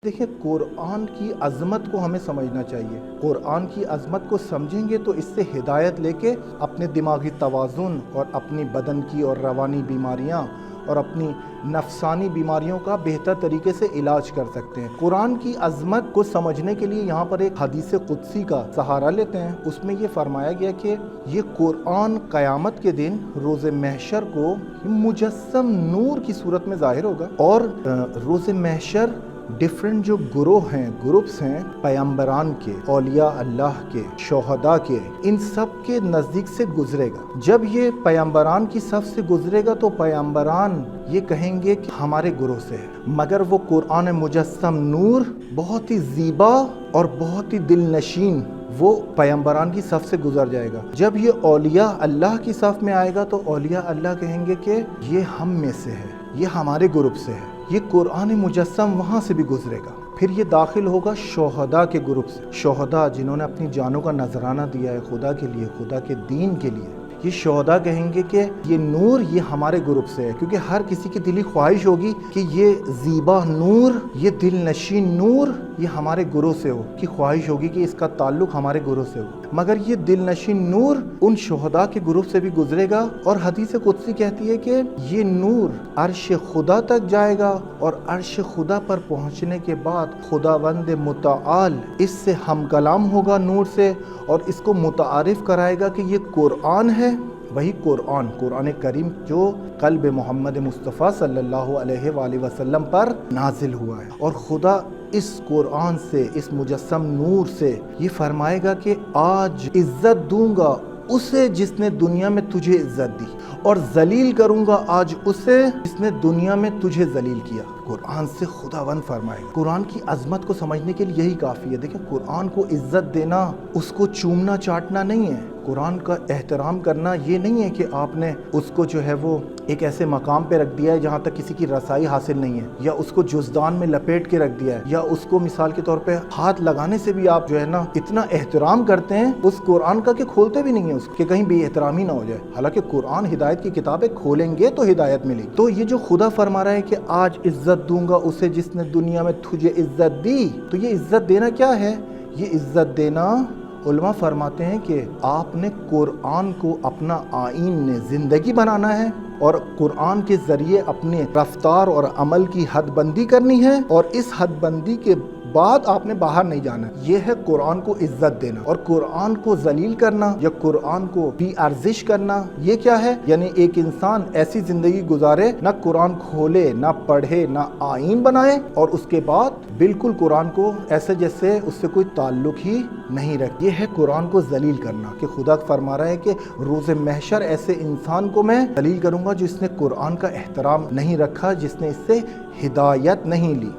دیکھیں، قرآن کی عظمت کو ہمیں سمجھنا چاہیے۔ قرآن کی عظمت کو سمجھیں گے تو اس سے ہدایت لے کے اپنے دماغی توازن اور اپنی بدن کی اور روانی بیماریاں اور اپنی نفسانی بیماریوں کا بہتر طریقے سے علاج کر سکتے ہیں۔ قرآن کی عظمت کو سمجھنے کے لیے یہاں پر ایک حدیث قدسی کا سہارا لیتے ہیں۔ اس میں یہ فرمایا گیا کہ یہ قرآن قیامت کے دن روز محشر کو مجسم نور کی صورت میں ظاہر ہوگا، اور روز محشر ڈیفرنٹ جو گروپس ہیں پیغمبران کے، اولیاء اللہ کے، شہداء کے، ان سب کے نزدیک سے گزرے گا۔ جب یہ پیغمبران کی صف سے گزرے گا تو پیغمبران یہ کہیں گے کہ ہمارے گروہ سے ہے، مگر وہ قرآن مجسم نور بہت ہی زیبا اور بہت ہی دل نشین وہ پیغمبران کی صف سے گزر جائے گا۔ جب یہ اولیاء اللہ کی صف میں آئے گا تو اولیاء اللہ کہیں گے کہ یہ ہم میں سے ہے، یہ ہمارے گروپ سے ہے۔ یہ قرآن مجسم وہاں سے بھی گزرے گا۔ پھر یہ داخل ہوگا شہداء کے گروپ سے، شہداء جنہوں نے اپنی جانوں کا نذرانہ دیا ہے خدا کے لیے، خدا کے دین کے لیے۔ یہ شہداء کہیں گے کہ یہ نور یہ ہمارے گروپ سے ہے، کیونکہ ہر کسی کی دلی خواہش ہوگی کہ یہ زیبا نور، یہ دل نشین نور یہ ہمارے گروہ سے ہو، کی خواہش ہوگی کہ اس کا تعلق ہمارے گروہ سے ہو۔ مگر یہ دل نشین نور ان شہداء کے گروپ سے بھی گزرے گا، اور حدیث قدسی کہتی ہے کہ یہ نور عرش خدا تک جائے گا، اور عرش خدا پر پہنچنے کے بعد خداوند متعال اس سے ہم کلام ہوگا نور سے، اور اس کو متعارف کرائے گا کہ یہ قرآن ہے، وہی قرآن کریم جو قلب محمد مصطفیٰ صلی اللہ علیہ وآلہ وسلم پر نازل ہوا ہے۔ اور خدا اس قرآن سے، اس مجسم نور سے یہ فرمائے گا کہ آج عزت دوں گا اسے جس نے دنیا میں تجھے عزت دی، اور ذلیل کروں گا آج اسے جس نے دنیا میں تجھے ذلیل کیا۔ قرآن سے خداوند فرمائے گا۔ قرآن کی عظمت کو سمجھنے کے لیے یہی کافی ہے۔ دیکھیں، قرآن کو عزت دینا اس کو چومنا چاٹنا نہیں ہے۔ قرآن کا احترام کرنا یہ نہیں ہے کہ آپ نے اس کو جو ہے وہ ایک ایسے مقام پہ رکھ دیا ہے جہاں تک کسی کی رسائی حاصل نہیں ہے، یا اس کو جزدان میں لپیٹ کے رکھ دیا ہے، یا اس کو مثال کے طور پہ ہاتھ لگانے سے بھی آپ جو ہے نا اتنا احترام کرتے ہیں اس قرآن کا کہ کھولتے بھی نہیں ہیں اس کو، کہ کہیں بے احترامی نہ ہو جائے۔ حالانکہ قرآن ہدایت کی کتاب ہے، کھولیں گے تو ہدایت ملے گی۔ تو یہ جو خدا فرما رہا ہے کہ آج عزت دوں گا اسے جس نے دنیا میں تجھے عزت دی، تو یہ عزت دینا کیا ہے؟ یہ عزت دینا علماء فرماتے ہیں کہ آپ نے قرآن کو اپنا آئین نے زندگی بنانا ہے، اور قرآن کے ذریعے اپنے رفتار اور عمل کی حد بندی کرنی ہے، اور اس حد بندی کے بعد آپ نے باہر نہیں جانا ہے۔ یہ ہے قرآن کو عزت دینا۔ اور قرآن کو ذلیل کرنا یا قرآن کو بے ارزش کرنا یہ کیا ہے؟ یعنی ایک انسان ایسی زندگی گزارے، نہ قرآن کھولے، نہ پڑھے، نہ آئین بنائے، اور اس کے بعد بالکل قرآن کو ایسے جیسے اس سے کوئی تعلق ہی نہیں رکھ۔ یہ ہے قرآن کو ذلیل کرنا، کہ خدا فرما رہا ہے کہ روز محشر ایسے انسان کو میں ذلیل کروں گا جس نے قرآن کا احترام نہیں رکھا، جس نے اس سے ہدایت نہیں لی۔